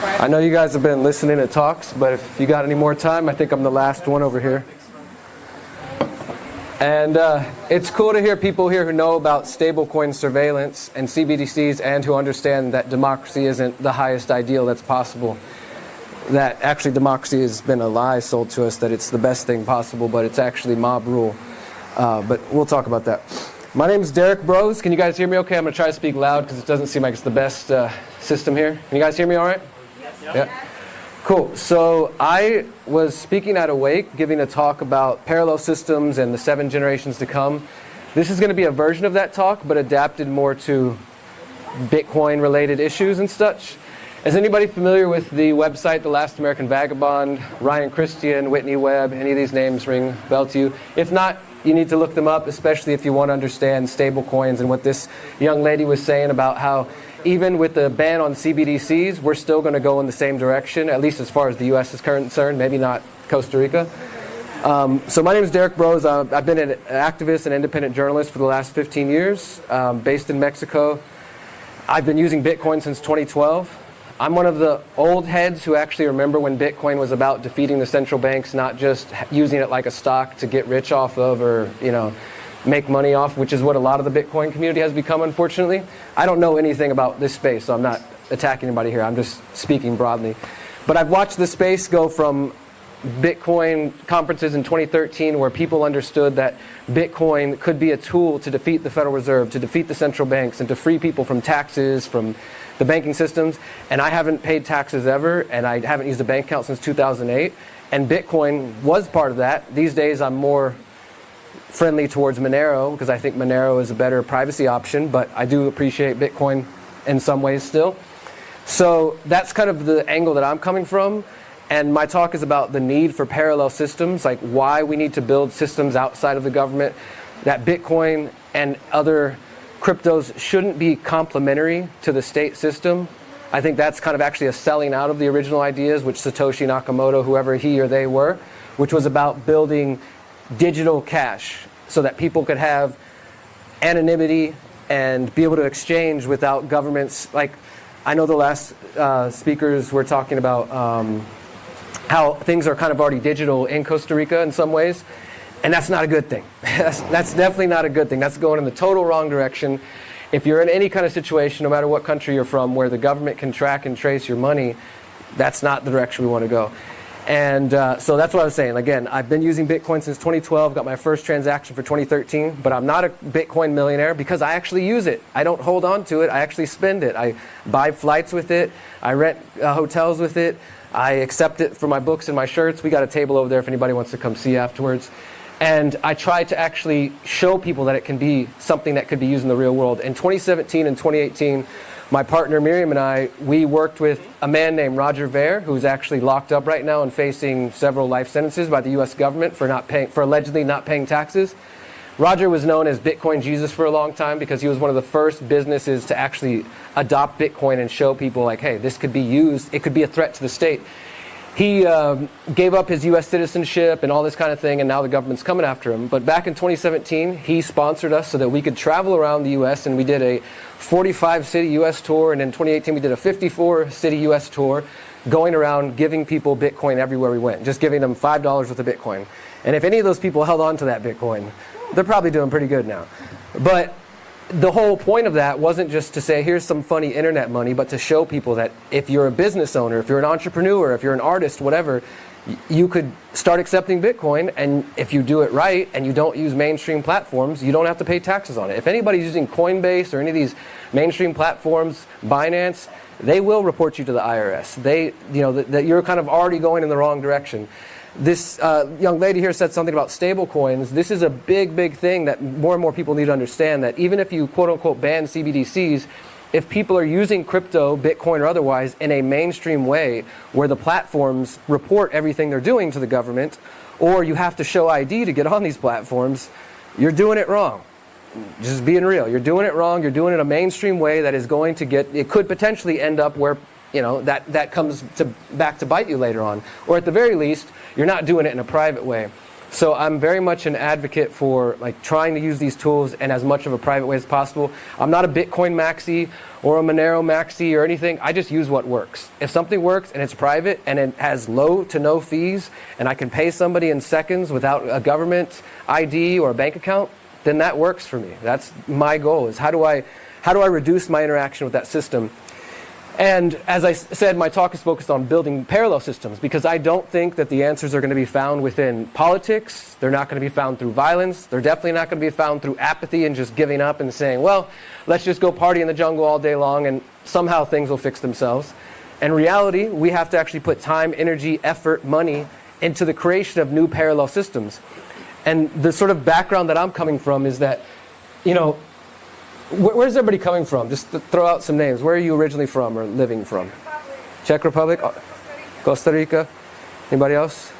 I know you guys have been listening to talks, but if you got any more time, I think I'm the last one over here. And it's cool to hear people here who know about stablecoin surveillance and CBDCs and who understand that democracy isn't the highest ideal that's possible. That actually democracy has been a lie sold to us, that it's the best thing possible, but it's actually mob rule. But we'll talk about that. My name is Derrick Broze. Can you guys hear me okay? I'm going to try to speak loud because it doesn't seem like it's the best system here. Can you guys hear me all right? Yes. Yeah. Cool. So I was speaking at Awake, giving a talk about parallel systems and the 7 generations to come. This is going to be a version of that talk, but adapted more to Bitcoin-related issues and such. Is anybody familiar with the website, The Last American Vagabond, Ryan Christian, Whitney Webb? Any of these names ring a bell to you? If not, you need to look them up, especially if you want to understand stable coins and what this young lady was saying about how even with the ban on CBDCs, we're still going to go in the same direction, at least as far as the U.S. is concerned, maybe not Costa Rica. So my name is Derrick Broze. I've been an activist and independent journalist for the last 15 years, based in Mexico. I've been using Bitcoin since 2012. I'm one of the old heads who actually remember when Bitcoin was about defeating the central banks, not just using it like a stock to get rich off of or, make money off, which is what a lot of the Bitcoin community has become, unfortunately. I don't know anything about this space, so I'm not attacking anybody here. I'm just speaking broadly. But I've watched the space go from Bitcoin conferences in 2013 where people understood that Bitcoin could be a tool to defeat the Federal Reserve, to defeat the central banks, and to free people from taxes, from the banking systems. And I haven't paid taxes ever, and I haven't used a bank account since 2008. And Bitcoin was part of that. These days I'm more friendly towards Monero because I think Monero is a better privacy option, but I do appreciate Bitcoin in some ways still. So that's kind of the angle that I'm coming from. And my talk is about the need for parallel systems, like why we need to build systems outside of the government, that Bitcoin and other cryptos shouldn't be complementary to the state system. I think that's kind of actually a selling out of the original ideas, which Satoshi Nakamoto, whoever he or they were, which was about building digital cash so that people could have anonymity and be able to exchange without governments. Like, I know the last speakers were talking about how things are kind of already digital in Costa Rica in some ways, and that's not a good thing. That's definitely not a good thing. That's going in the total wrong direction. If you're in any kind of situation, no matter what country you're from, where the government can track and trace your money, that's not the direction we want to go. And so that's what I was saying. Again, I've been using Bitcoin since 2012, got my first transaction for 2013, but I'm not a Bitcoin millionaire because I actually use it. I don't hold on to it. I actually spend it. I buy flights with it. I rent hotels with it. I accept it for my books and my shirts. We got a table over there if anybody wants to come see afterwards. And I try to actually show people that it can be something that could be used in the real world. In 2017 and 2018, my partner Miriam and I, we worked with a man named Roger Ver, who's actually locked up right now and facing several life sentences by the U.S. government for allegedly not paying taxes. Roger was known as Bitcoin Jesus for a long time because he was one of the first businesses to actually adopt Bitcoin and show people like, hey, this could be used. It could be a threat to the state. He gave up his U.S. citizenship and all this kind of thing, and now the government's coming after him. But back in 2017, he sponsored us so that we could travel around the U.S., and we did a 45-city U.S. tour, and in 2018 we did a 54-city U.S. tour, going around giving people Bitcoin everywhere we went, just giving them $5 worth of Bitcoin. And if any of those people held on to that Bitcoin, they're probably doing pretty good now. But the whole point of that wasn't just to say, here's some funny internet money, but to show people that if you're a business owner, if you're an entrepreneur, if you're an artist, whatever, you could start accepting Bitcoin, and if you do it right and you don't use mainstream platforms, you don't have to pay taxes on it. If anybody's using Coinbase or any of these mainstream platforms, Binance, they will report you to the IRS. That you're kind of already going in the wrong direction. This young lady here said something about stable coins. This is a big, big thing that more and more people need to understand, that even if you quote-unquote ban CBDCs, if people are using crypto, Bitcoin or otherwise, in a mainstream way where the platforms report everything they're doing to the government, or you have to show ID to get on these platforms, you're doing it wrong. Just being real. You're doing it wrong. You're doing it in a mainstream way that is going to it could potentially end up where that comes back to bite you later on. Or at the very least, you're not doing it in a private way. So I'm very much an advocate for like trying to use these tools in as much of a private way as possible. I'm not a Bitcoin maxi or a Monero maxi or anything. I just use what works. If something works and it's private and it has low to no fees and I can pay somebody in seconds without a government ID or a bank account, then that works for me. That's my goal, is how do I reduce my interaction with that system? And as I said, my talk is focused on building parallel systems, because I don't think that the answers are going to be found within politics. They're not going to be found through violence. They're definitely not going to be found through apathy and just giving up and saying, well, let's just go party in the jungle all day long and somehow things will fix themselves. In reality, we have to actually put time, energy, effort, money into the creation of new parallel systems. And the sort of background that I'm coming from is that, you know, where's everybody coming from? Just to throw out some names. Where are you originally from or living from? Czech Republic? Costa Rica? Anybody else?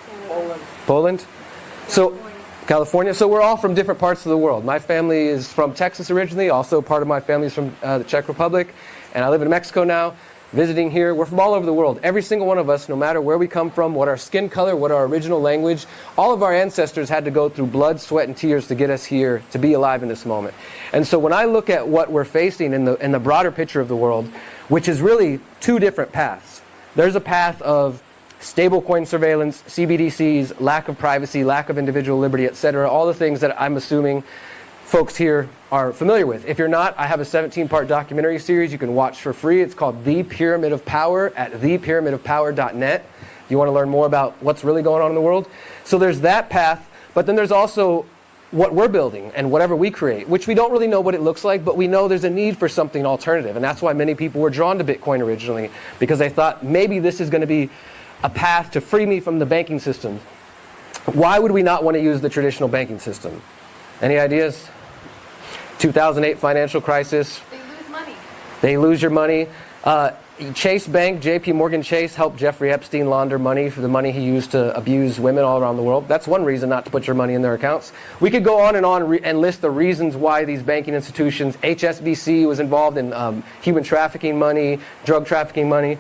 Poland? So, California. So we're all from different parts of the world. My family is from Texas originally. Also part of my family is from the Czech Republic. And I live in Mexico now, visiting here. We're from all over the world. Every single one of us, no matter where we come from, what our skin color, what our original language, all of our ancestors had to go through blood, sweat, and tears to get us here, to be alive in this moment. And so when I look at what we're facing in the broader picture of the world, which is really two different paths. There's a path of stablecoin surveillance, CBDCs, lack of privacy, lack of individual liberty, etc. All the things that I'm assuming folks here are familiar with. If you're not, I have a 17-part documentary series you can watch for free. It's called The Pyramid of Power at thepyramidofpower.net. If you want to learn more about what's really going on in the world. So there's that path, but then there's also what we're building and whatever we create, which we don't really know what it looks like, but we know there's a need for something alternative. And that's why many people were drawn to Bitcoin originally, because they thought maybe this is going to be a path to free me from the banking system. Why would we not want to use the traditional banking system? Any ideas? 2008 financial crisis. They lose money. They lose your money. Chase Bank, JP Morgan Chase, helped Jeffrey Epstein launder money for the money he used to abuse women all around the world. That's one reason not to put your money in their accounts. We could go on and list the reasons why these banking institutions, HSBC was involved in human trafficking money, drug trafficking money.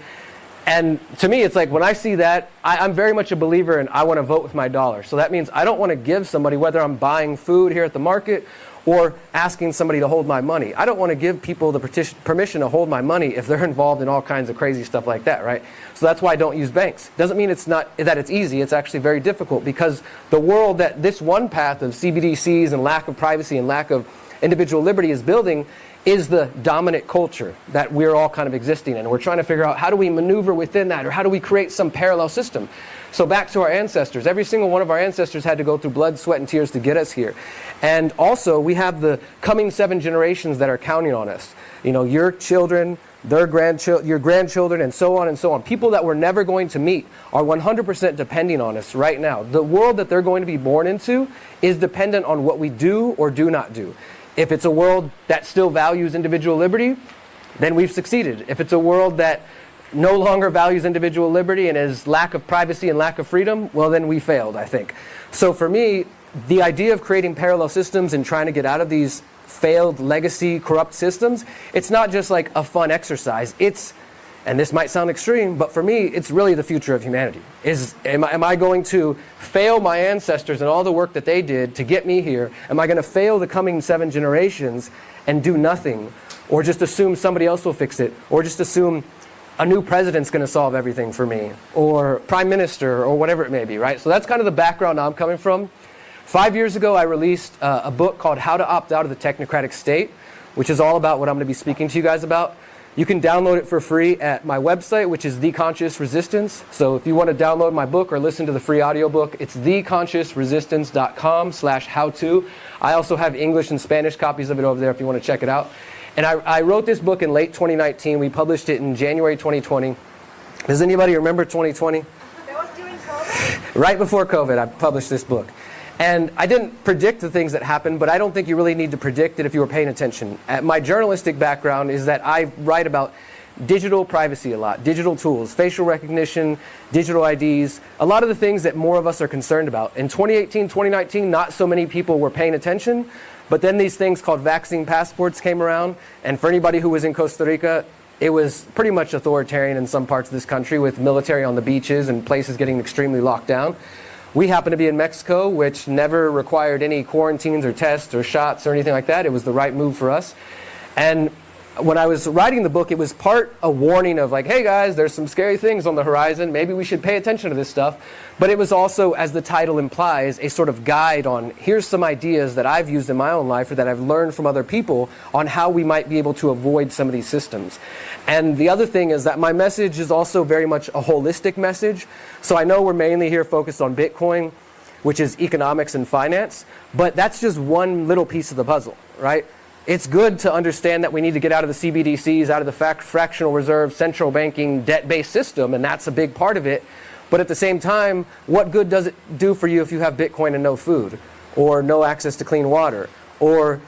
And to me, it's like when I see that, I'm very much a believer in I want to vote with my dollar. So that means I don't want to give somebody, whether I'm buying food here at the market or asking somebody to hold my money. I don't want to give people the permission to hold my money if they're involved in all kinds of crazy stuff like that, right? So that's why I don't use banks. Doesn't mean it's not that it's easy. It's actually very difficult, because the world that this one path of CBDCs and lack of privacy and lack of individual liberty is building is the dominant culture that we're all kind of existing in. We're trying to figure out how do we maneuver within that, or how do we create some parallel system. So back to our ancestors. Every single one of our ancestors had to go through blood, sweat, and tears to get us here. And also, we have the coming 7 generations that are counting on us. You know, your children, their grandchildren, your grandchildren, and so on and so on. People that we're never going to meet are 100% depending on us right now. The world that they're going to be born into is dependent on what we do or do not do. If it's a world that still values individual liberty, then we've succeeded. If it's a world that no longer values individual liberty and is lack of privacy and lack of freedom, well, then we failed, I think. So for me, the idea of creating parallel systems and trying to get out of these failed legacy corrupt systems, it's not just like a fun exercise. It's, and this might sound extreme, but for me, it's really the future of humanity. Am I going to fail my ancestors and all the work that they did to get me here? Am I going to fail the coming 7 generations and do nothing? Or just assume somebody else will fix it? Or just assume a new president's going to solve everything for me? Or prime minister, or whatever it may be, right? So that's kind of the background I'm coming from. 5 years ago, I released a book called How to Opt Out of the Technocratic State, which is all about what I'm going to be speaking to you guys about. You can download it for free at my website, which is The Conscious Resistance. So if you want to download my book or listen to the free audiobook, it's theconsciousresistance.com/how-to. I also have English and Spanish copies of it over there if you want to check it out. And I wrote this book in late 2019. We published it in January 2020. Does anybody remember 2020? That was during COVID? Right before COVID, I published this book. And I didn't predict the things that happened, but I don't think you really need to predict it if you were paying attention. My journalistic background is that I write about digital privacy a lot, digital tools, facial recognition, digital IDs, a lot of the things that more of us are concerned about. In 2018, 2019, not so many people were paying attention, but then these things called vaccine passports came around, and for anybody who was in Costa Rica, it was pretty much authoritarian in some parts of this country with military on the beaches and places getting extremely locked down. We happen to be in Mexico, which never required any quarantines or tests or shots or anything like that. It was the right move for us. And when I was writing the book, it was part a warning of like, hey guys, there's some scary things on the horizon. Maybe we should pay attention to this stuff. But it was also, as the title implies, a sort of guide on here's some ideas that I've used in my own life or that I've learned from other people on how we might be able to avoid some of these systems. And the other thing is that my message is also very much a holistic message. So I know we're mainly here focused on Bitcoin, which is economics and finance, but that's just one little piece of the puzzle, right? It's good to understand that we need to get out of the CBDCs, out of the fractional reserve, central banking, debt-based system, and that's a big part of it. But at the same time, what good does it do for you if you have Bitcoin and no food, or no access to clean water, or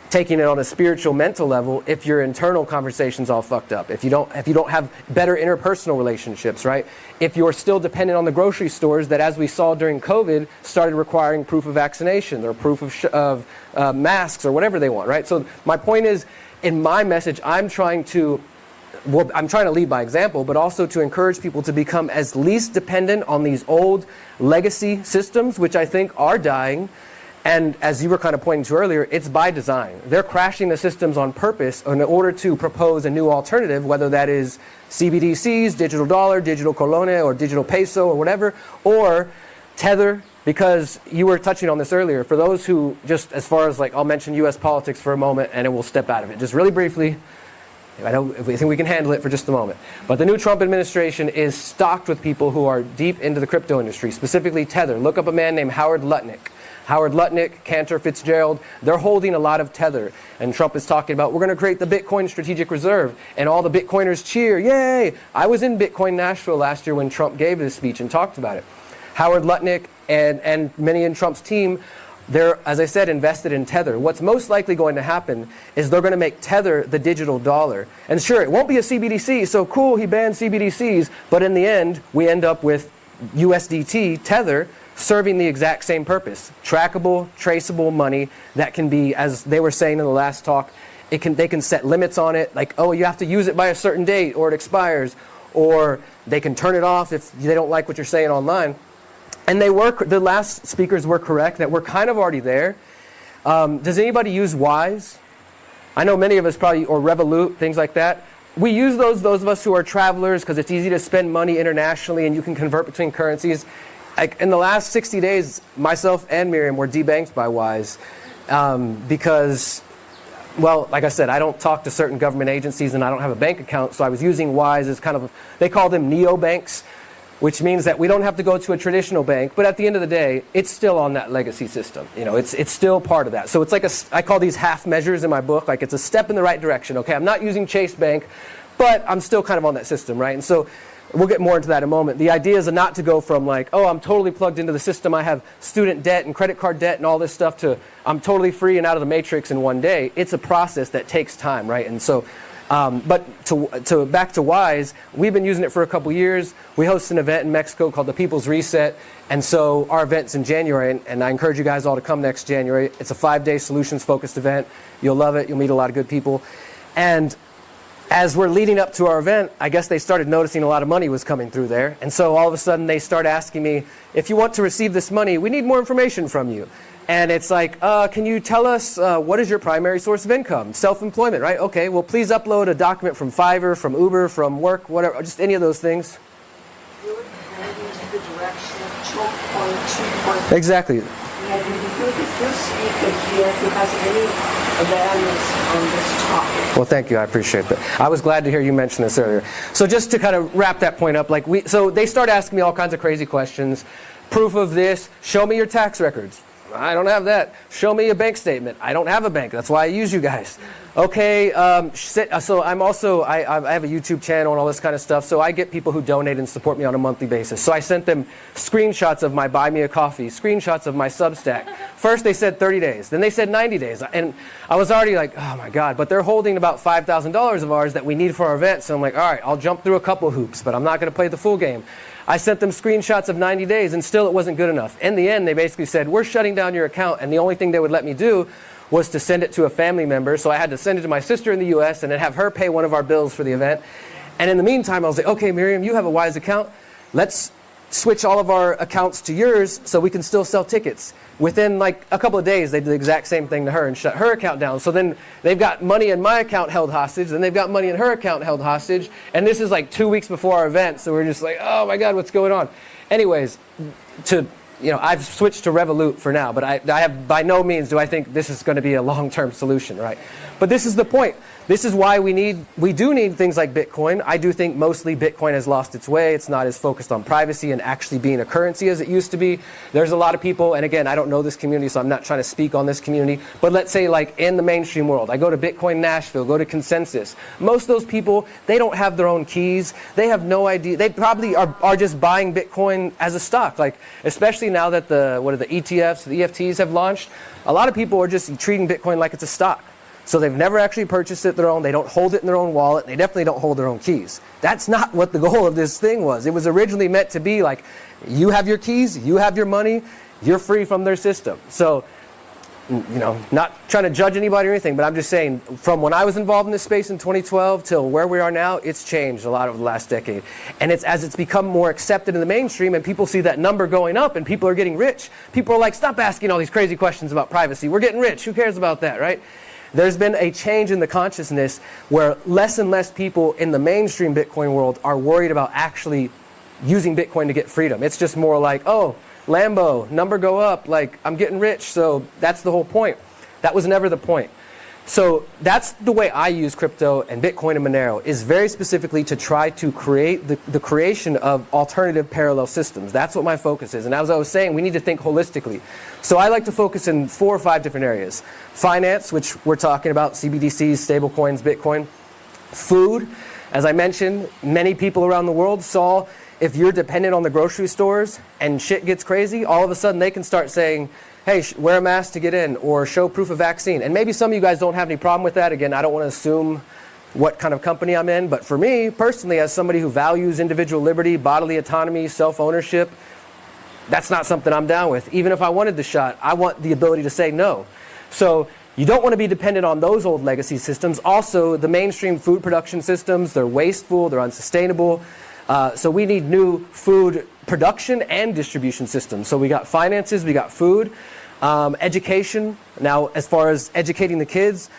taking it on a spiritual, mental level if your internal conversation's all fucked up, if you don't have better interpersonal relationships, right? If you're still dependent on the grocery stores that, as we saw during COVID, started requiring proof of vaccination or proof of masks or whatever they want, right? So my point is, in my message, I'm trying to lead by example, but also to encourage people to become as least dependent on these old legacy systems, which I think are dying. And as you were kind of pointing to earlier, it's by design. They're crashing the systems on purpose in order to propose a new alternative, whether that is CBDCs, digital dollar, digital colone, or digital peso, or whatever, or Tether, because you were touching on this earlier. For those who, just as far as like, I'll mention US politics for a moment, and it will step out of it. Just really briefly, I think we can handle it for just a moment. But the new Trump administration is stocked with people who are deep into the crypto industry, specifically Tether. Look up a man named Howard Lutnick. Howard Lutnick, Cantor Fitzgerald, they're holding a lot of Tether. And Trump is talking about, we're going to create the Bitcoin Strategic Reserve. And all the Bitcoiners cheer, yay! I was in Bitcoin Nashville last year when Trump gave this speech and talked about it. Howard Lutnick and many in Trump's team, they're, as I said, invested in Tether. What's most likely going to happen is they're going to make Tether the digital dollar. And sure, it won't be a CBDC, so cool, he banned CBDCs. But in the end, we end up with USDT, Tether, serving the exact same purpose. Trackable, traceable money that can be, as they were saying in the last talk, they can set limits on it, like, oh, you have to use it by a certain date or it expires, or they can turn it off if they don't like what you're saying online. And the last speakers were correct that we're kind of already there. Does anybody use Wise? I know many of us probably, or Revolut, things like that. We use those of us who are travelers because it's easy to spend money internationally and you can convert between currencies. In the last 60 days, myself and Miriam were debanked by Wise because, well, like I said, I don't talk to certain government agencies and I don't have a bank account, so I was using Wise as kind of, they call them neobanks, which means that we don't have to go to a traditional bank, but at the end of the day, it's still on that legacy system. You know, it's still part of that. So it's like I call these half measures in my book, like it's a step in the right direction. Okay, I'm not using Chase Bank, but I'm still kind of on that system, right? And so we'll get more into that in a moment. The idea is not to go from like, oh, I'm totally plugged into the system, I have student debt and credit card debt and all this stuff, to I'm totally free and out of the matrix in one day. It's a process that takes time, right? And so, but to back to Wise, we've been using it for a couple years. We host an event in Mexico called the People's Reset. And so our event's in January, and I encourage you guys all to come next January. It's a 5-day solutions-focused event. You'll love it. You'll meet a lot of good people. And as we're leading up to our event, I guess they started noticing a lot of money was coming through there. And so all of a sudden they start asking me, if you want to receive this money, we need more information from you. And it's like, can you tell us what is your primary source of income? Self-employment, right? Okay, well, please upload a document from Fiverr, from Uber, from work, whatever, just any of those things. You're heading into the direction of choke point 2.0. Exactly. And you're the first speaker here who has any awareness on this topic. Well, thank you. I appreciate that. I was glad to hear you mention this earlier. So just to kind of wrap that point up, so they start asking me all kinds of crazy questions. Proof of this. Show me your tax records. I don't have that. Show me a bank statement. I don't have a bank. That's why I use you guys. Okay, so I have a YouTube channel and all this kind of stuff, so I get people who donate and support me on a monthly basis. So I sent them screenshots of my Buy Me a Coffee, screenshots of my Substack. First they said 30 days, then they said 90 days. And I was already like, oh my God, but they're holding about $5,000 of ours that we need for our event. So I'm like, all right, I'll jump through a couple hoops, but I'm not going to play the full game. I sent them screenshots of 90 days and still it wasn't good enough. In the end, they basically said, we're shutting down your account, and the only thing they would let me do was to send it to a family member. So I had to send it to my sister in the US and then have her pay one of our bills for the event. And in the meantime, I was like, okay, Miriam, you have a Wise account. Let's switch all of our accounts to yours so we can still sell tickets. Within like a couple of days, they did the exact same thing to her and shut her account down. So then they've got money in my account held hostage, then they've got money in her account held hostage, and this is like 2 weeks before our event, so we're just like, oh my God, what's going on? Anyways, I've switched to Revolut for now, but I have, by no means do I think this is going to be a long-term solution, right? But this is the point. This is why we do need things like Bitcoin. I do think mostly Bitcoin has lost its way. It's not as focused on privacy and actually being a currency as it used to be. There's a lot of people, and again, I don't know this community, so I'm not trying to speak on this community, but let's say like in the mainstream world, I go to Bitcoin Nashville, go to Consensus. Most of those people, they don't have their own keys. They have no idea. They probably are just buying Bitcoin as a stock, like especially now that the ETFs, the EFTs have launched. A lot of people are just treating Bitcoin like it's a stock. So they've never actually purchased it their own. They don't hold it in their own wallet. They definitely don't hold their own keys. That's not what the goal of this thing was. It was originally meant to be like, you have your keys, you have your money, you're free from their system. So, not trying to judge anybody or anything, but I'm just saying, from when I was involved in this space in 2012 till where we are now, it's changed a lot over the last decade. And as it's become more accepted in the mainstream and people see that number going up and people are getting rich, people are like, stop asking all these crazy questions about privacy. We're getting rich. Who cares about that, right? There's been a change in the consciousness where less and less people in the mainstream Bitcoin world are worried about actually using Bitcoin to get freedom. It's just more like, oh, Lambo, number go up, like I'm getting rich, so that's the whole point. That was never the point. So that's the way I use crypto and Bitcoin and Monero, is very specifically to try to create the creation of alternative parallel systems. That's what my focus is. And as I was saying, we need to think holistically. So I like to focus in 4 or 5 different areas. Finance, which we're talking about, CBDCs, stablecoins, Bitcoin. Food, as I mentioned, many people around the world saw if you're dependent on the grocery stores and shit gets crazy, all of a sudden they can start saying, hey, wear a mask to get in, or show proof of vaccine. And maybe some of you guys don't have any problem with that. Again, I don't want to assume what kind of company I'm in, but for me, personally, as somebody who values individual liberty, bodily autonomy, self-ownership, that's not something I'm down with. Even if I wanted the shot, I want the ability to say no. So you don't want to be dependent on those old legacy systems. Also, the mainstream food production systems, they're wasteful, they're unsustainable. So we need new food production and distribution systems. So we got finances, we got food, education. Now, as far as educating the kids,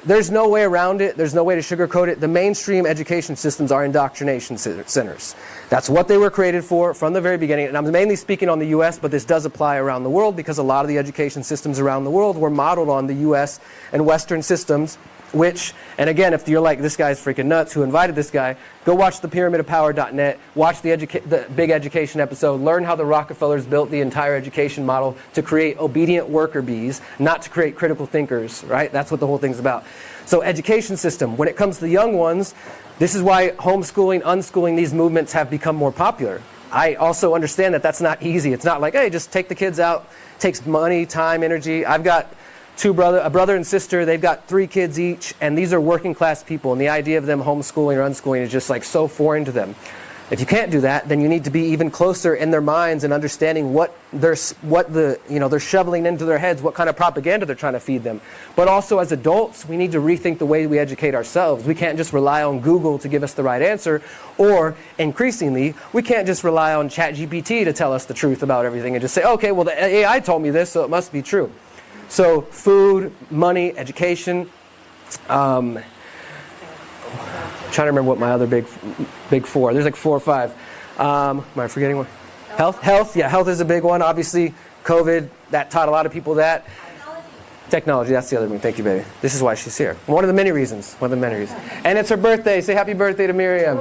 there's no way around it. There's no way to sugarcoat it. The mainstream education systems are indoctrination centers. That's what they were created for from the very beginning. And I'm mainly speaking on the U.S., but this does apply around the world because a lot of the education systems around the world were modeled on the U.S. and Western systems. Which, and again, if you're like, this guy's freaking nuts, who invited this guy, go watch the pyramidofpower.net, watch the big education episode, learn how the Rockefellers built the entire education model to create obedient worker bees, not to create critical thinkers, right? That's what the whole thing's about. So education system, when it comes to the young ones, this is why homeschooling, unschooling, these movements have become more popular. I also understand that that's not easy. It's not like, hey, just take the kids out. It takes money, time, energy. I've got a brother and sister, they've got 3 kids each, and these are working class people, and the idea of them homeschooling or unschooling is just like so foreign to them. If you can't do that, then you need to be even closer in their minds and understanding what they're shoveling into their heads, what kind of propaganda they're trying to feed them. But also as adults, we need to rethink the way we educate ourselves. We can't just rely on Google to give us the right answer, or increasingly, we can't just rely on ChatGPT to tell us the truth about everything and just say, okay, well the AI told me this, so it must be true. So food, money, education. I'm trying to remember what my other big 4. There's like 4 or 5. Am I forgetting one? Health. Yeah, health is a big one. Obviously, COVID, that taught a lot of people that. Technology, that's the other one. Thank you, baby. This is why she's here. One of the many reasons. And it's her birthday. Say happy birthday to Miriam.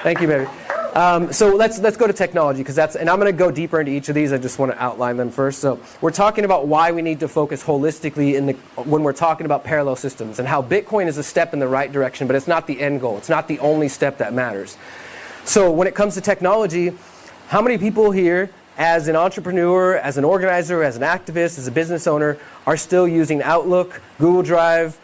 Thank you, baby. So let's go to technology, and I'm going to go deeper into each of these. I just want to outline them first. So we're talking about why we need to focus holistically when we're talking about parallel systems, and how Bitcoin is a step in the right direction, but it's not the end goal. It's not the only step that matters. So when it comes to technology, how many people here, as an entrepreneur, as an organizer, as an activist, as a business owner, are still using Outlook, Google Drive,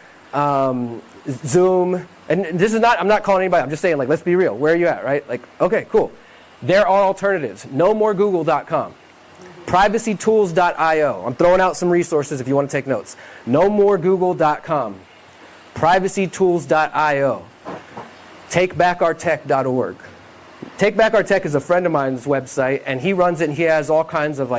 Zoom? And this is not, I'm not calling anybody, I'm just saying, like, let's be real. Where are you at, right? Like, okay, cool. There are alternatives. No more Google.com. Privacytools.io. I'm throwing out some resources if you want to take notes. No more Google.com. Privacytools.io. Takebackourtech.org. Take Back Our Tech is a friend of mine's website, and he runs it, and he has all kinds of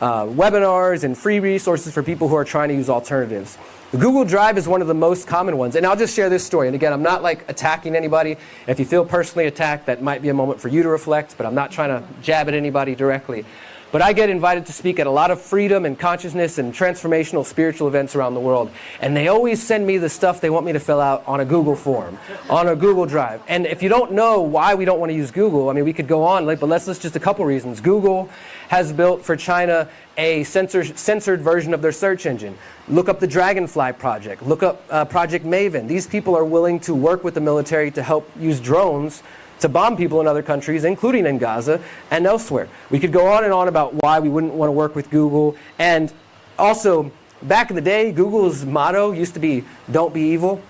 webinars and free resources for people who are trying to use alternatives. Google Drive is one of the most common ones, and I'll just share this story. And again, I'm not attacking anybody. If you feel personally attacked, that might be a moment for you to reflect, but I'm not trying to jab at anybody directly. But I get invited to speak at a lot of freedom and consciousness and transformational spiritual events around the world. And they always send me the stuff they want me to fill out on a Google form, on a Google Drive. And if you don't know why we don't want to use Google, I mean, we could go on, but let's list just a couple reasons. Google has built for China a censored version of their search engine. Look up the Dragonfly Project. Look up Project Maven. These people are willing to work with the military to help use drones to bomb people in other countries, including in Gaza and elsewhere. We could go on and on about why we wouldn't want to work with Google. And also, back in the day, Google's motto used to be, "Don't be evil."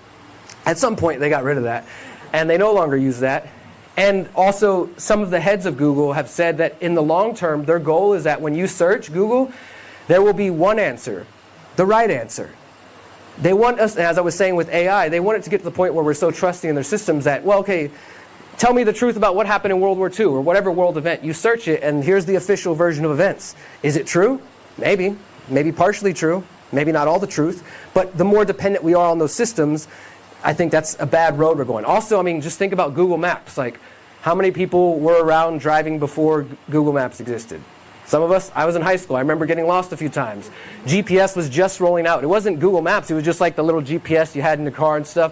At some point, they got rid of that, and they no longer use that. And also, some of the heads of Google have said that in the long term, their goal is that when you search Google, there will be one answer, the right answer. They want us, as I was saying with AI, they want it to get to the point where we're so trusting in their systems that, well, okay, tell me the truth about what happened in World War II or whatever world event. You search it, and here's the official version of events. Is it true? Maybe. Maybe partially true. Maybe not all the truth. But the more dependent we are on those systems, I think that's a bad road we're going. Also, I mean, just think about Google Maps. How many people were around driving before Google Maps existed? Some of us, I was in high school. I remember getting lost a few times. GPS was just rolling out. It wasn't Google Maps. It was just like the little GPS you had in the car and stuff.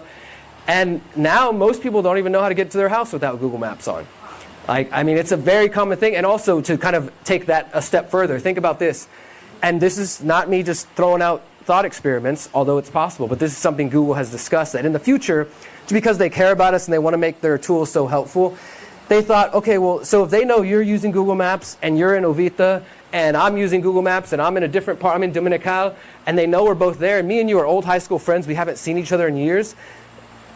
And now most people don't even know how to get to their house without Google Maps on. I mean, it's a very common thing. And also to kind of take that a step further, think about this. And this is not me just throwing out thought experiments, although it's possible. But this is something Google has discussed, that in the future, just because they care about us and they want to make their tools so helpful, they thought, okay, well, so if they know you're using Google Maps and you're in Ovita and I'm using Google Maps and I'm in a different part, I'm in Dominical, and they know we're both there, and me and you are old high school friends, we haven't seen each other in years,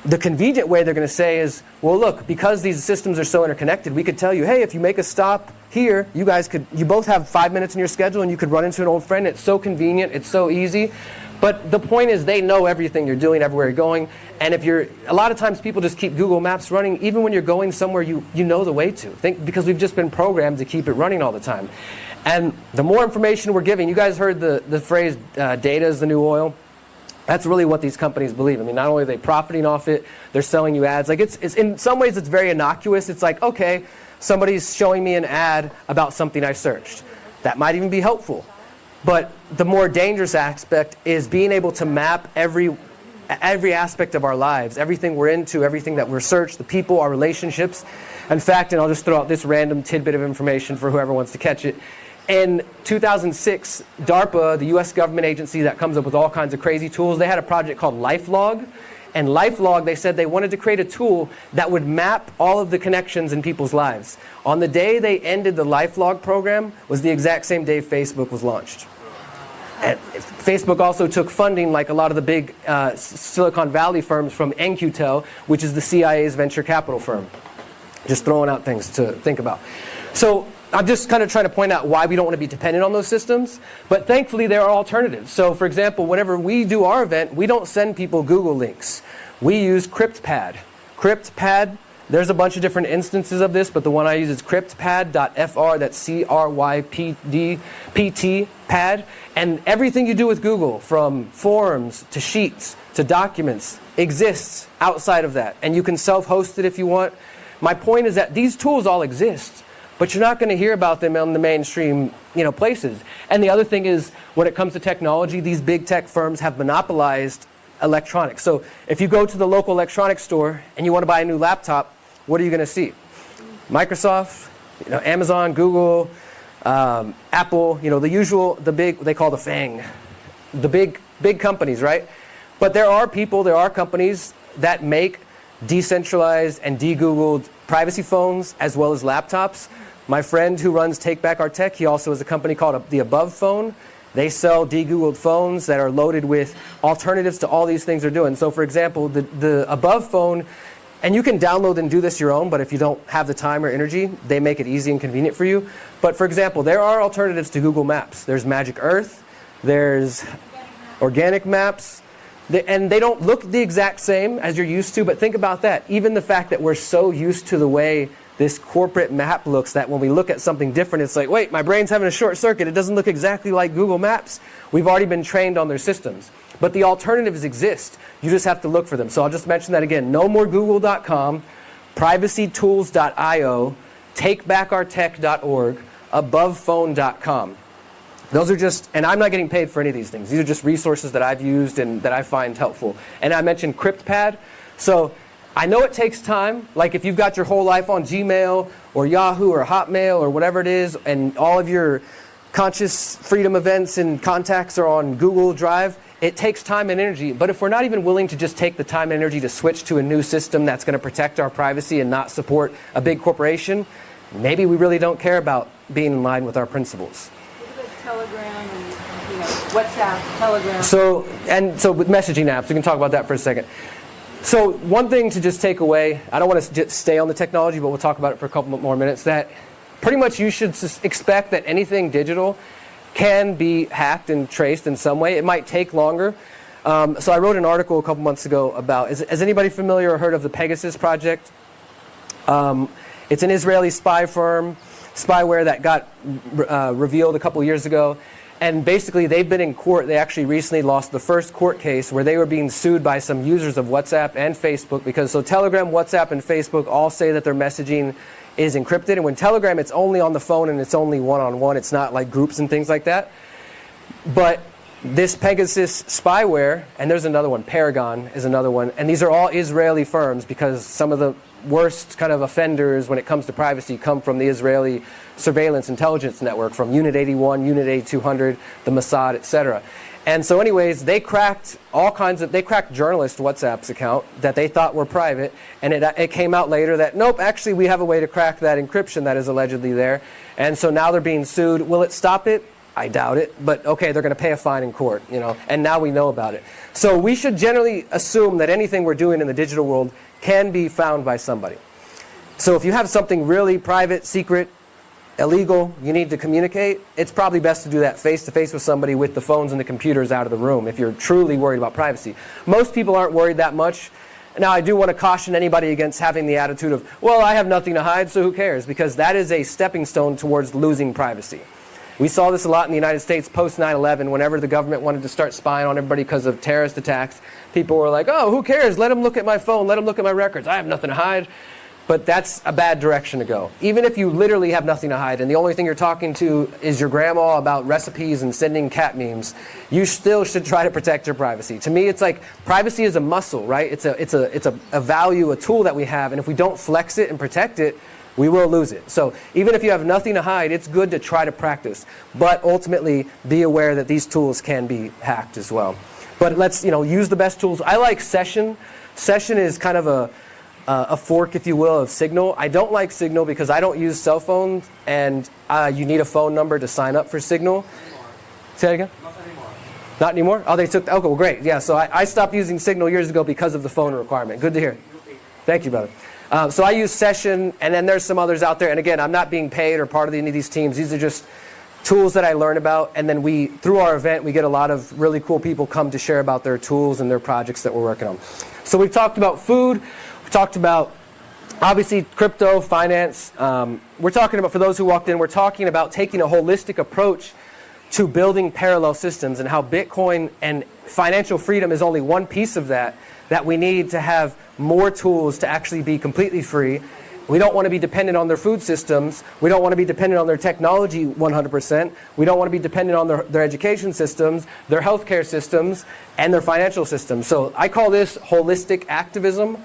the convenient way they're going to say is, well, look, because these systems are so interconnected, we could tell you, hey, if you make a stop here, you both have 5 minutes in your schedule and you could run into an old friend. It's so convenient. It's so easy. But the point is they know everything you're doing, everywhere you're going. And a lot of times people just keep Google Maps running, even when you're going somewhere you know the way to. Because we've just been programmed to keep it running all the time. And the more information we're giving, you guys heard the phrase, data is the new oil. That's really what these companies believe. I mean, not only are they profiting off it, they're selling you ads. It's in some ways, it's very innocuous. It's like, okay, somebody's showing me an ad about something I searched. That might even be helpful. But the more dangerous aspect is being able to map every aspect of our lives, everything we're into, everything that we're searched, the people, our relationships. In fact, and I'll just throw out this random tidbit of information for whoever wants to catch it. In 2006, DARPA, the US government agency that comes up with all kinds of crazy tools, they had a project called LifeLog. And LifeLog, they said they wanted to create a tool that would map all of the connections in people's lives. On the day they ended the LifeLog program was the exact same day Facebook was launched. And Facebook also took funding like a lot of the big Silicon Valley firms from NQTel, which is the CIA's venture capital firm. Just throwing out things to think about. So I'm just kind of trying to point out why we don't want to be dependent on those systems. But thankfully, there are alternatives. So for example, whenever we do our event, we don't send people Google links. We use CryptPad. CryptPad, there's a bunch of different instances of this, but the one I use is cryptpad.fr. That's CRYPT, pad. And everything you do with Google, from forms to sheets to documents, exists outside of that. And you can self-host it if you want. My point is that these tools all exist, but you're not going to hear about them on the mainstream, places. And the other thing is, when it comes to technology, these big tech firms have monopolized electronics. So if you go to the local electronics store and you want to buy a new laptop, what are you going to see? Microsoft, Amazon, Google, Apple, the usual, the big, they call the FANG, the big companies, right? But there are companies that make decentralized and de-Googled privacy phones as well as laptops. My friend who runs Take Back Our Tech, he also has a company called the Above Phone. They sell de-Googled phones that are loaded with alternatives to all these things they're doing. So for example, the Above Phone, and you can download and do this your own, but if you don't have the time or energy, they make it easy and convenient for you. But for example, there are alternatives to Google Maps. There's Magic Earth, there's Organic Maps, and they don't look the exact same as you're used to, but think about that. Even the fact that we're so used to the way this corporate map looks, that when we look at something different, it's like, wait, my brain's having a short circuit. It doesn't look exactly like Google Maps. We've already been trained on their systems. But the alternatives exist. You just have to look for them. So I'll just mention that again. No more Google.com, privacytools.io, takebackourtech.org, abovephone.com. Those are just, and I'm not getting paid for any of these things. These are just resources that I've used and that I find helpful. And I mentioned CryptPad. So I know it takes time. Like if you've got your whole life on Gmail or Yahoo or Hotmail or whatever it is, and all of your conscious freedom events and contacts are on Google Drive, it takes time and energy. But if we're not even willing to just take the time and energy to switch to a new system that's going to protect our privacy and not support a big corporation, maybe we really don't care about being in line with our principles. Telegram and WhatsApp, Telegram. So with messaging apps, we can talk about that for a second. So one thing to just take away, I don't want to just stay on the technology, but we'll talk about it for a couple more minutes, that pretty much you should expect that anything digital can be hacked and traced in some way. It might take longer. So I wrote an article a couple months ago about, has anybody familiar or heard of the Pegasus project? It's an Israeli spy firm, spyware that got revealed a couple years ago. And basically, they've been in court. They actually recently lost the first court case where they were being sued by some users of WhatsApp and Facebook. So Telegram, WhatsApp, and Facebook all say that their messaging is encrypted. And when Telegram, it's only on the phone and it's only one-on-one. It's not like groups and things like that. But this Pegasus spyware, and there's another one, Paragon is another one. And these are all Israeli firms because some of the worst kind of offenders when it comes to privacy come from the Israeli surveillance intelligence network, from Unit 81, Unit 8200, the Mossad, etc. And so anyways, they cracked journalist WhatsApp's account that they thought were private, and it came out later that, nope, actually we have a way to crack that encryption that is allegedly there. And so now they're being sued. Will it stop it? I doubt it, but okay, they're going to pay a fine in court, and now we know about it. So we should generally assume that anything we're doing in the digital world can be found by somebody. So if you have something really private, secret, illegal, you need to communicate, it's probably best to do that face-to-face with somebody with the phones and the computers out of the room if you're truly worried about privacy. Most people aren't worried that much. Now, I do want to caution anybody against having the attitude of, well, I have nothing to hide, so who cares? Because that is a stepping stone towards losing privacy. We saw this a lot in the United States post 9/11. Whenever the government wanted to start spying on everybody because of terrorist attacks, people were like, oh, who cares? Let them look at my phone. Let them look at my records. I have nothing to hide. But that's a bad direction to go. Even if you literally have nothing to hide and the only thing you're talking to is your grandma about recipes and sending cat memes, you still should try to protect your privacy. To me, it's like privacy is a muscle, right? It's a value, a tool that we have, and if we don't flex it and protect it, we will lose it. So even if you have nothing to hide, it's good to try to practice. But ultimately, be aware that these tools can be hacked as well. But let's use the best tools. I like Session. Session is kind of a fork, if you will, of Signal. I don't like Signal because I don't use cell phones, and you need a phone number to sign up for Signal. Say that again? Not anymore. Not anymore? Oh, they took. Okay, well, great. Yeah, so I stopped using Signal years ago because of the phone requirement. Good to hear. Thank you, brother. So I use Session, and then there's some others out there. And again, I'm not being paid or part of any of these teams. These are just tools that I learn about. And then through our event, we get a lot of really cool people come to share about their tools and their projects that we're working on. So we've talked about food. We've talked about, obviously, crypto, finance. We're talking about, for those who walked in, we're talking about taking a holistic approach to building parallel systems and how Bitcoin and financial freedom is only one piece of that we need to have more tools to actually be completely free. We don't want to be dependent on their food systems. We don't want to be dependent on their technology 100%. We don't want to be dependent on their education systems, their healthcare systems, and their financial systems. So I call this holistic activism,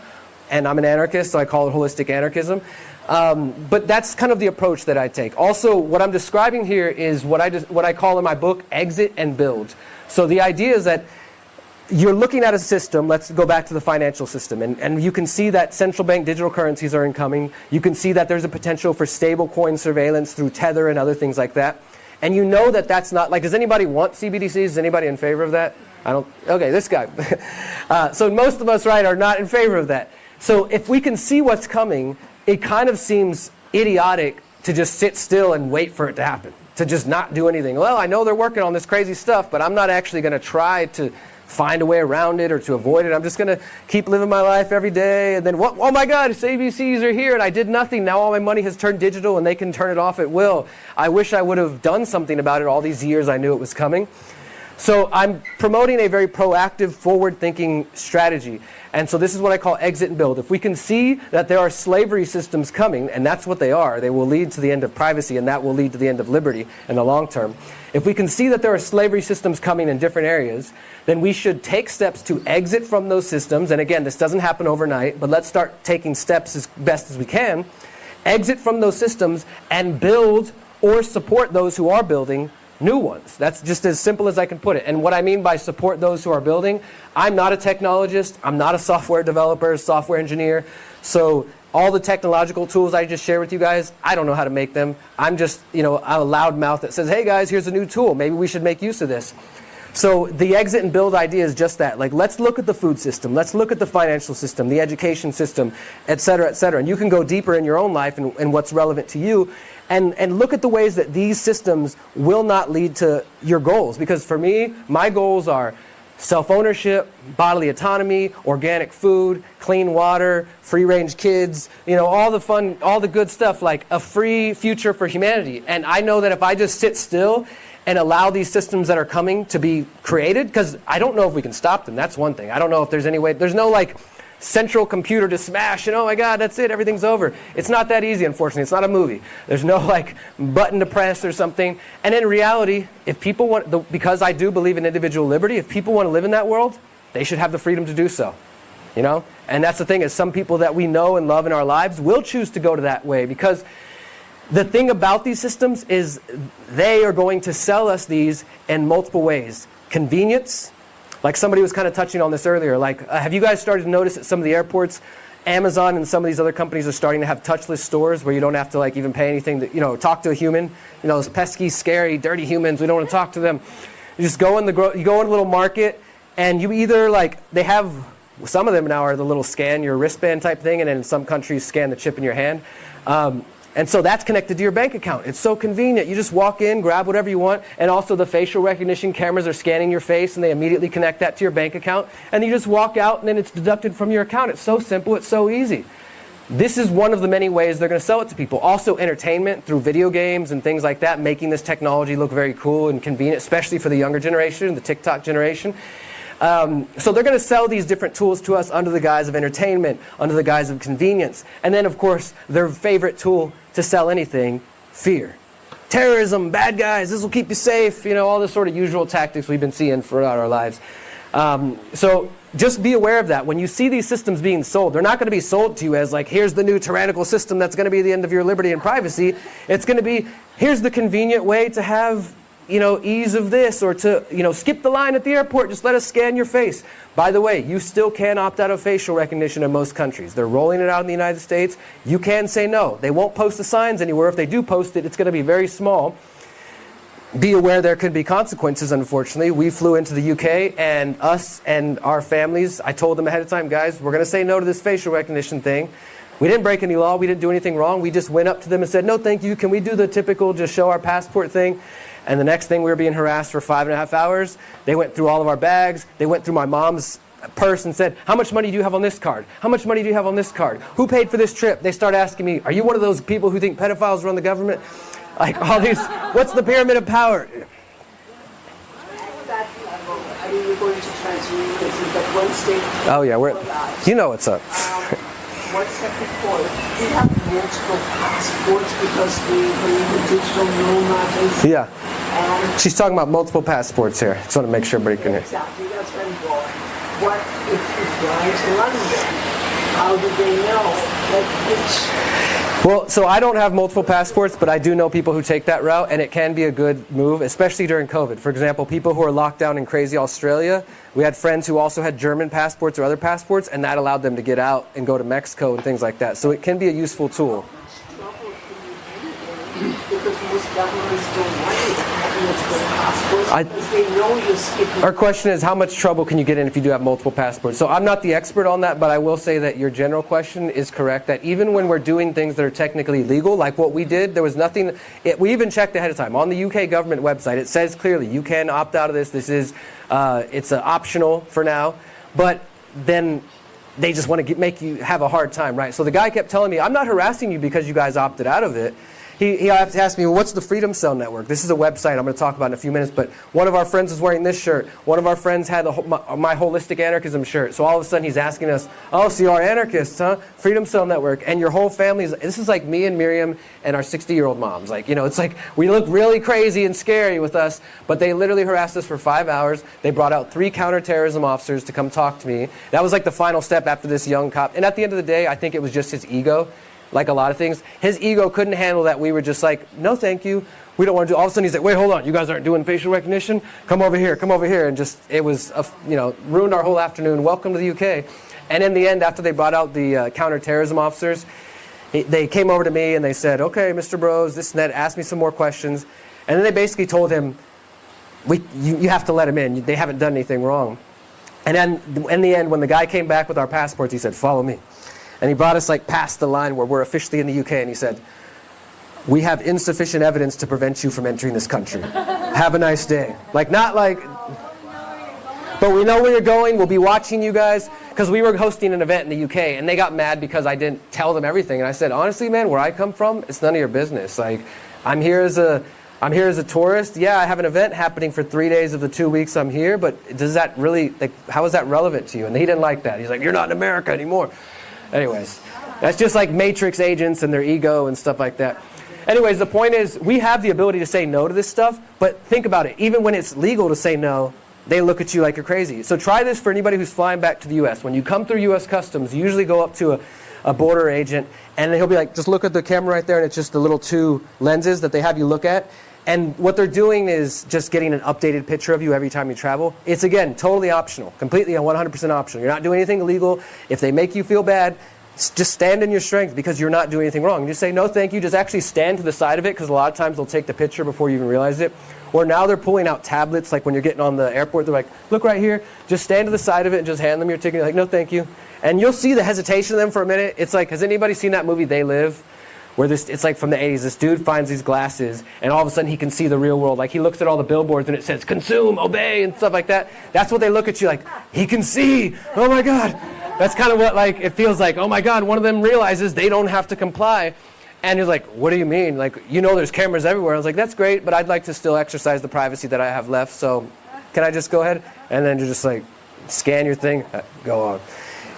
and I'm an anarchist, so I call it holistic anarchism. But that's kind of the approach that I take. Also, what I'm describing here is what I call in my book, exit and build. So the idea is that you're looking at a system. Let's go back to the financial system. And you can see that central bank digital currencies are incoming. You can see that there's a potential for stable coin surveillance through Tether and other things like that. And you know that that's not, like, does anybody want CBDCs? Is anybody in favor of that? I don't, okay, this guy. So most of us, right, are not in favor of that. So if we can see what's coming, it kind of seems idiotic to just sit still and wait for it to happen, to just not do anything. Well, I know they're working on this crazy stuff, but I'm not actually going to try to find a way around it or to avoid it. I'm just going to keep living my life every day. And then, what? Oh my God, ABCs are here and I did nothing. Now all my money has turned digital and they can turn it off at will. I wish I would have done something about it all these years I knew it was coming. So I'm promoting a very proactive, forward-thinking strategy. And so this is what I call exit and build. If we can see that there are slavery systems coming, and that's what they are, they will lead to the end of privacy, and that will lead to the end of liberty in the long term. If we can see that there are slavery systems coming in different areas, then we should take steps to exit from those systems. And again, this doesn't happen overnight, but let's start taking steps as best as we can. Exit from those systems and build or support those who are building new ones. That's just as simple as I can put it. And what I mean by support those who are building, I'm not a technologist, I'm not a software developer, software engineer. So all the technological tools I just shared with you guys, I don't know how to make them. I'm just, a loud mouth that says, hey guys, here's a new tool. Maybe we should make use of this. So the exit and build idea is just that. Like, let's look at the food system. Let's look at the financial system, the education system, et cetera, et cetera. And you can go deeper in your own life and what's relevant to you. And look at the ways that these systems will not lead to your goals. Because for me, my goals are self-ownership, bodily autonomy, organic food, clean water, free-range kids, all the fun, all the good stuff, like a free future for humanity. And I know that if I just sit still and allow these systems that are coming to be created, because I don't know if we can stop them. That's one thing. I don't know if there's any way. There's no central computer to smash and oh my God, that's it, everything's over. It's not that easy, unfortunately. It's not a movie. There's no button to press or something. And in reality, if people want, because I do believe in individual liberty, if people want to live in that world, they should have the freedom to do so. And that's the thing, is some people that we know and love in our lives will choose to go to that way, because the thing about these systems is they are going to sell us these in multiple ways. Convenience. Like somebody was kind of touching on this earlier. Have you guys started to notice at some of the airports, Amazon and some of these other companies are starting to have touchless stores where you don't have to even pay anything to, talk to a human. Those pesky, scary, dirty humans, we don't want to talk to them. You just go in you go in a little market and you either they have, some of them now are the little scan your wristband type thing, and then in some countries scan the chip in your hand. And so that's connected to your bank account. It's so convenient. You just walk in, grab whatever you want, and also the facial recognition cameras are scanning your face, and they immediately connect that to your bank account. And you just walk out, and then it's deducted from your account. It's so simple. It's so easy. This is one of the many ways they're going to sell it to people. Also entertainment through video games and things like that, making this technology look very cool and convenient, especially for the younger generation, the TikTok generation. So they're going to sell these different tools to us under the guise of entertainment, under the guise of convenience. And then, of course, their favorite tool to sell anything, fear. Terrorism, bad guys, this will keep you safe, all the sort of usual tactics we've been seeing throughout our lives. So just be aware of that. When you see these systems being sold, they're not going to be sold to you as here's the new tyrannical system that's going to be the end of your liberty and privacy. It's going to be, here's the convenient way to have ease of this, or to, skip the line at the airport, just let us scan your face. By the way, you still can opt out of facial recognition in most countries. They're rolling it out in the United States. You can say no. They won't post the signs anywhere. If they do post it, it's going to be very small. Be aware there could be consequences, unfortunately. We flew into the UK, and us and our families, I told them ahead of time, guys, we're going to say no to this facial recognition thing. We didn't break any law. We didn't do anything wrong. We just went up to them and said, no, thank you. Can we do the typical just show our passport thing? And the next thing, we were being harassed for 5.5 hours. They went through all of our bags. They went through my mom's purse and said, how much money do you have on this card? How much money do you have on this card? Who paid for this trip? They start asking me, are you one of those people who think pedophiles run the government? All these, what's the pyramid of power? You're going to transfer but one state. Oh yeah, you know what's up. One step before, we have multiple passports because we believe in digital nomads. Yeah. She's talking about multiple passports here. Just want to make sure everybody can hear. Exactly, that's where I'm going. What if you fly to London? How do they know? Well, so I don't have multiple passports, but I do know people who take that route, and it can be a good move, especially during COVID. For example, people who are locked down in crazy Australia, we had friends who also had German passports or other passports, and that allowed them to get out and go to Mexico and things like that. So it can be a useful tool. Because most governments don't want it. multiple passports I- because they know you're skipping. Our question is, how much trouble can you get in if you do have multiple passports? So I'm not the expert on that, but I will say that your general question is correct, that even when we're doing things that are technically legal, like what we did, there was nothing, we even checked ahead of time. On the UK government website, it says clearly, you can opt out of this. This is, it's optional for now, but then they just want to make you have a hard time, right? So the guy kept telling me, I'm not harassing you because you guys opted out of it. He asked me, well, what's the Freedom Cell Network? This is a website I'm going to talk about in a few minutes, but one of our friends is wearing this shirt. One of our friends had my Holistic Anarchism shirt. So all of a sudden he's asking us, oh, so you are anarchists, huh? Freedom Cell Network. And your whole family is, this is like me and Miriam and our 60-year-old moms. Like, you know, it's like we look really crazy and scary with us, but they literally harassed us for 5 hours. They brought out 3 counterterrorism officers to come talk to me. That was like the final step after this young cop. And at the end of the day, I think it was just his ego. Like a lot of things, his ego couldn't handle that we were just like, no thank you, we don't want to do. All of a sudden he's like, wait, hold on, you guys aren't doing facial recognition? Come over here, and just, it was, ruined our whole afternoon. Welcome to the UK. And in the end, after they brought out the counterterrorism officers, they came over to me and they said, okay, Mr. Broze, this and that, asked me some more questions. And then they basically told him, you have to let him in, they haven't done anything wrong. And then in the end, when the guy came back with our passports, he said, follow me. And he brought us like past the line where we're officially in the UK, and he said, we have insufficient evidence to prevent you from entering this country. Have a nice day. Like, not like, but we know where you're going, we'll be watching you guys, because we were hosting an event in the UK, and they got mad because I didn't tell them everything. And I said, honestly, man, where I come from, it's none of your business. Like, I'm here as a tourist. Yeah, I have an event happening for 3 days of the 2 weeks I'm here, but does that really, like, how is that relevant to you? And he didn't like that. He's like, you're not in America anymore. Anyways, that's just like Matrix agents and their ego and stuff like that. Anyways, the point is, we have the ability to say no to this stuff, but think about it. Even when it's legal to say no, they look at you like you're crazy. So try this for anybody who's flying back to the U.S. When you come through U.S. Customs, you usually go up to a border agent, and he'll be like, just look at the camera right there, and it's just the little 2 lenses that they have you look at. And what they're doing is just getting an updated picture of you every time you travel. It's, again, totally optional, completely 100% optional. You're not doing anything illegal. If they make you feel bad, just stand in your strength because you're not doing anything wrong. You just say, no, thank you. Just actually stand to the side of it, because a lot of times they'll take the picture before you even realize it. Or now they're pulling out tablets, like when you're getting on the airport, they're like, look right here. Just stand to the side of it and just hand them your ticket. You're like, no, thank you. And you'll see the hesitation of them for a minute. It's like, has anybody seen that movie, They Live? Where it's like from the 80s, this dude finds these glasses, and all of a sudden he can see the real world. Like, he looks at all the billboards and it says, consume, obey, and stuff like that. That's what they look at you like, he can see, oh my God. That's kind of what, like, it feels like, oh my God, one of them realizes they don't have to comply. And he's like, what do you mean? Like, you know there's cameras everywhere. I was like, that's great, but I'd like to still exercise the privacy that I have left, so can I just go ahead? And then you're just like, scan your thing, go on.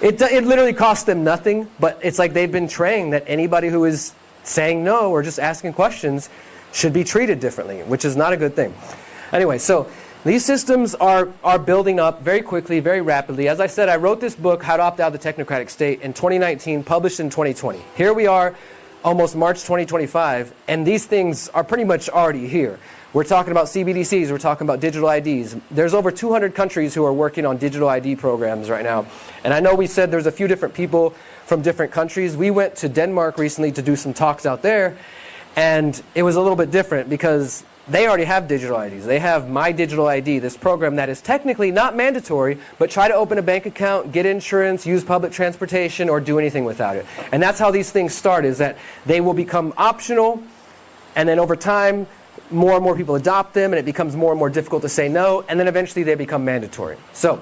It literally costs them nothing, but it's like they've been trained that anybody who is saying no or just asking questions should be treated differently, which is not a good thing. Anyway, so these systems are building up very quickly, very rapidly. As I said, I wrote this book, How to Opt Out of the Technocratic State, in 2019, published in 2020. Here we are, almost March 2025, and these things are pretty much already here. We're talking about CBDCs, we're talking about digital IDs. There's over 200 countries who are working on digital ID programs right now. And I know we said there's a few different people from different countries. We went to Denmark recently to do some talks out there, and it was a little bit different because they already have digital IDs. They have My Digital ID, this program that is technically not mandatory, but try to open a bank account, get insurance, use public transportation, or do anything without it. And that's how these things start, is that they will become optional, and then over time, more and more people adopt them, and it becomes more and more difficult to say no, and then eventually they become mandatory. So,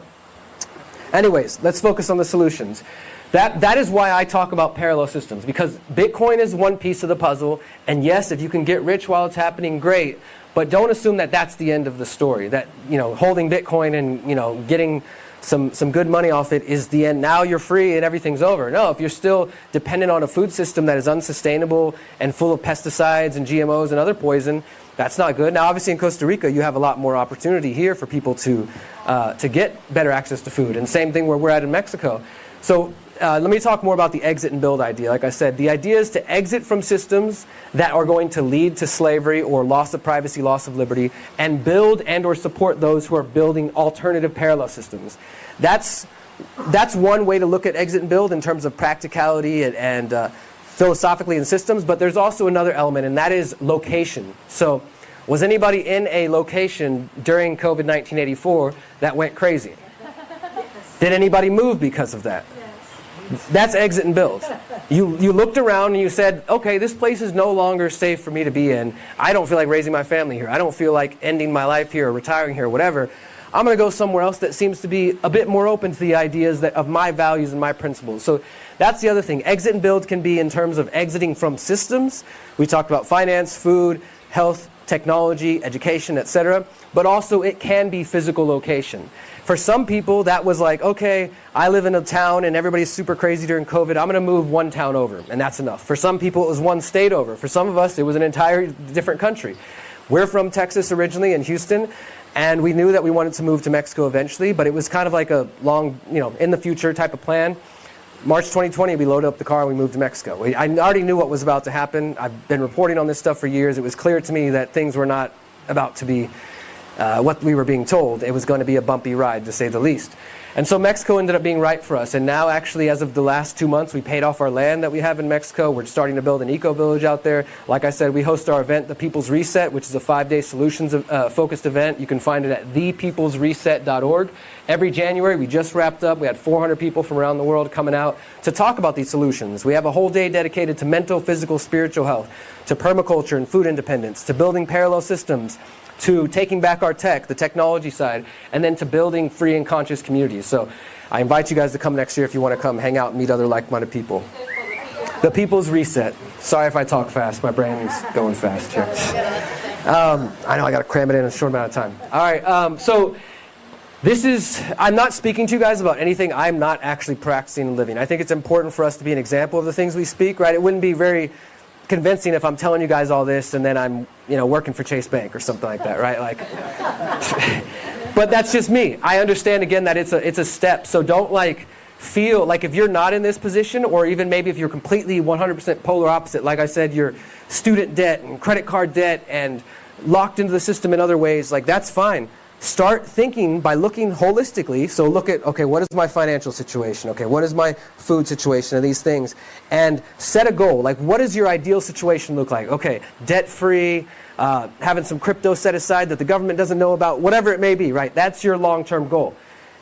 anyways, let's focus on the solutions. That is why I talk about parallel systems, because Bitcoin is one piece of the puzzle, and yes, if you can get rich while it's happening, great, but don't assume that that's the end of the story, that, you know, holding Bitcoin and, you know, getting some good money off it is the end. Now you're free and everything's over. No, if you're still dependent on a food system that is unsustainable and full of pesticides and GMOs and other poison, that's not good. Now, obviously in Costa Rica, you have a lot more opportunity here for people to get better access to food, and same thing where we're at in Mexico. So let me talk more about the exit and build idea. Like I said, the idea is to exit from systems that are going to lead to slavery or loss of privacy, loss of liberty, and build and or support those who are building alternative parallel systems. That's one way to look at exit and build in terms of practicality and philosophically in systems, but there's also another element, and that is location. So Was anybody in a location during COVID 1984 that went crazy? Did anybody move because of that? That's exit and build. You looked around and you said, okay, this place is no longer safe for me to be in. I don't feel like raising my family here. I don't feel like ending my life here or retiring here or whatever. I'm going to go somewhere else that seems to be a bit more open to the ideas of my values and my principles. So that's the other thing. Exit and build can be in terms of exiting from systems. We talked about finance, food, health, technology, education, etc. But also it can be physical location. For some people, that was like, okay, I live in a town and everybody's super crazy during COVID. I'm going to move one town over, and that's enough. For some people, it was one state over. For some of us, it was an entire different country. We're from Texas originally, in Houston, and we knew that we wanted to move to Mexico eventually, but it was kind of like a long, in the future type of plan. March 2020, we loaded up the car and we moved to Mexico. I already knew what was about to happen. I've been reporting on this stuff for years. It was clear to me that things were not about to be what we were being told. It was going to be a bumpy ride, to say the least. And so Mexico ended up being right for us. And now, actually, as of the last 2 months, we paid off our land that we have in Mexico. We're starting to build an eco-village out there. Like I said, we host our event, The People's Reset, which is a 5-day solutions-focused event. You can find it at thepeoplesreset.org. Every January, we just wrapped up. We had 400 people from around the world coming out to talk about these solutions. We have a whole day dedicated to mental, physical, spiritual health, to permaculture and food independence, to building parallel systems, to taking back our tech, the technology side, and then to building free and conscious communities. So I invite you guys to come next year if you want to come hang out and meet other like-minded people. The People's Reset. Sorry if I talk fast. My brain's going fast here. I know I got to cram it in a short amount of time. All right, so this is, I'm not speaking to you guys about anything I'm not actually practicing and living. I think it's important for us to be an example of the things we speak, right? It wouldn't be very convincing if I'm telling you guys all this and then I'm, working for Chase Bank or something like that, right? Like, but that's just me. I understand again that it's a step. So don't feel like if you're not in this position, or even maybe if you're completely 100% polar opposite, like I said, you're student debt and credit card debt and locked into the system in other ways, that's fine. Start thinking by looking holistically. So look at, okay, what is my financial situation? Okay, what is my food situation, and these things? And set a goal. What does your ideal situation look like? Okay, debt-free, having some crypto set aside that the government doesn't know about, whatever it may be, right? That's your long-term goal.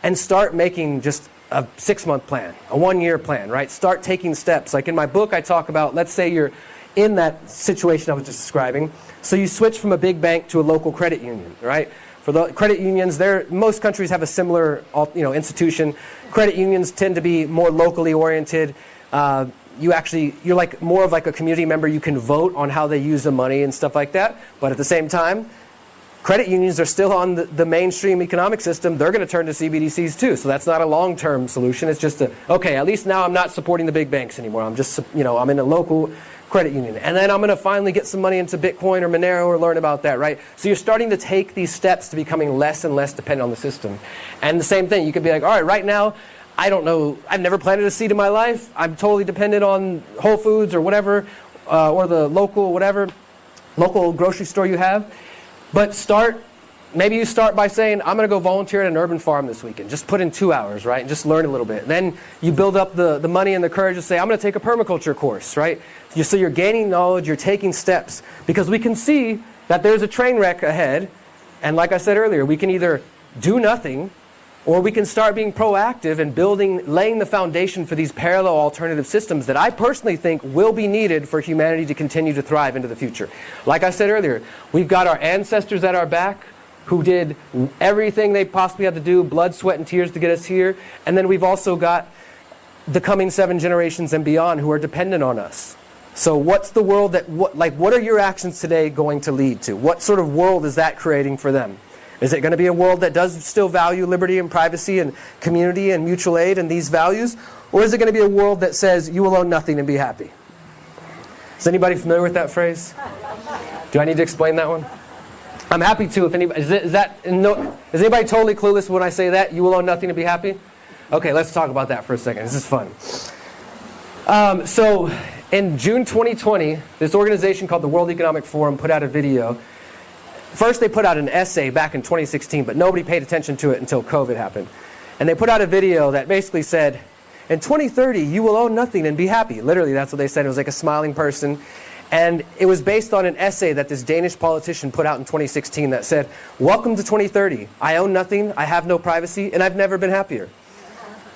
And start making just a 6-month plan, a 1-year plan, right? Start taking steps. Like in my book, I talk about, let's say you're in that situation I was just describing. So you switch from a big bank to a local credit union, right? For the credit unions, most countries have a similar institution. Credit unions tend to be more locally oriented. You're more of a community member. You can vote on how they use the money and stuff like that. But at the same time, credit unions are still on the mainstream economic system. They're going to turn to CBDCs too. So that's not a long-term solution. It's just okay, at least now I'm not supporting the big banks anymore. I'm just, I'm in a local credit union. And then I'm going to finally get some money into Bitcoin or Monero or learn about that, right? So you're starting to take these steps to becoming less and less dependent on the system. And the same thing, you could be like, all right, right now, I don't know, I've never planted a seed in my life. I'm totally dependent on Whole Foods or whatever, or the local grocery store you have. But maybe you start by saying, I'm going to go volunteer at an urban farm this weekend. Just put in 2 hours, right? And just learn a little bit. Then you build up the money and the courage to say, I'm going to take a permaculture course, right? So you're gaining knowledge, you're taking steps. Because we can see that there's a train wreck ahead. And like I said earlier, we can either do nothing, or we can start being proactive and laying the foundation for these parallel alternative systems that I personally think will be needed for humanity to continue to thrive into the future. Like I said earlier, we've got our ancestors at our back who did everything they possibly had to do, blood, sweat, and tears to get us here. And then we've also got the coming 7 generations and beyond who are dependent on us. So what's the world what are your actions today going to lead to? What sort of world is that creating for them? Is it going to be a world that does still value liberty and privacy and community and mutual aid and these values? Or is it going to be a world that says you will own nothing and be happy? Is anybody familiar with that phrase? Do I need to explain that one? I'm happy to if anybody, is anybody totally clueless when I say that? You will own nothing and be happy? Okay, let's talk about that for a second. This is fun. So in June 2020, this organization called the World Economic Forum put out a video. First, they put out an essay back in 2016, but nobody paid attention to it until COVID happened. And they put out a video that basically said, in 2030, you will own nothing and be happy. Literally, that's what they said. It was like a smiling person. And it was based on an essay that this Danish politician put out in 2016 that said, "Welcome to 2030. I own nothing, I have no privacy, and I've never been happier."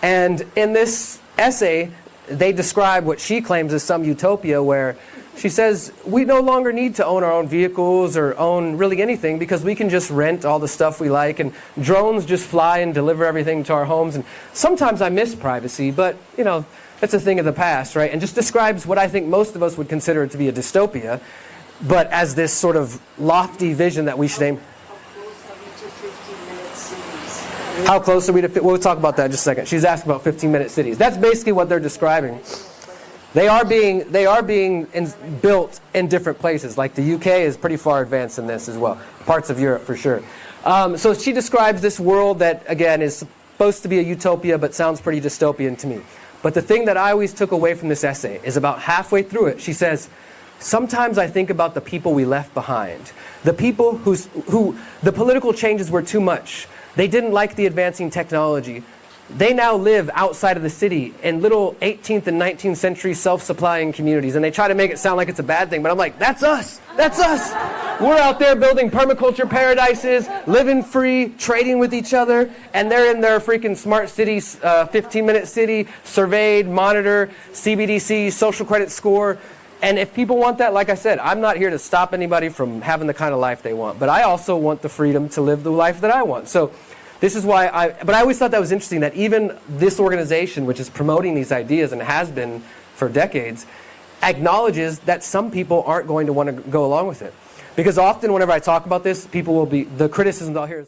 And in this essay, they describe what she claims is some utopia where she says, we no longer need to own our own vehicles or own really anything because we can just rent all the stuff we like, and drones just fly and deliver everything to our homes. And sometimes I miss privacy, but you know, that's a thing of the past, right? And just describes what I think most of us would consider to be a dystopia, but as this sort of lofty vision that we should aim. How close are we to? We'll talk about that in just a second. She's asking about 15-minute cities. That's basically what they're describing. They are being built in different places. Like the UK is pretty far advanced in this as well. Parts of Europe for sure. So she describes this world that, again, is supposed to be a utopia but sounds pretty dystopian to me. But the thing that I always took away from this essay is about halfway through it, she says, sometimes I think about the people we left behind. The people who the political changes were too much. They didn't like the advancing technology. They now live outside of the city in little 18th and 19th century self-supplying communities. And they try to make it sound like it's a bad thing. But I'm like, that's us. That's us. We're out there building permaculture paradises, living free, trading with each other. And they're in their freaking smart cities, 15-minute city, surveyed, monitor, CBDC, social credit score. And if people want that, like I said, I'm not here to stop anybody from having the kind of life they want. But I also want the freedom to live the life that I want. So this is why but I always thought that was interesting that even this organization, which is promoting these ideas and has been for decades, acknowledges that some people aren't going to want to go along with it. Because often whenever I talk about this, the criticisms I'll hear is,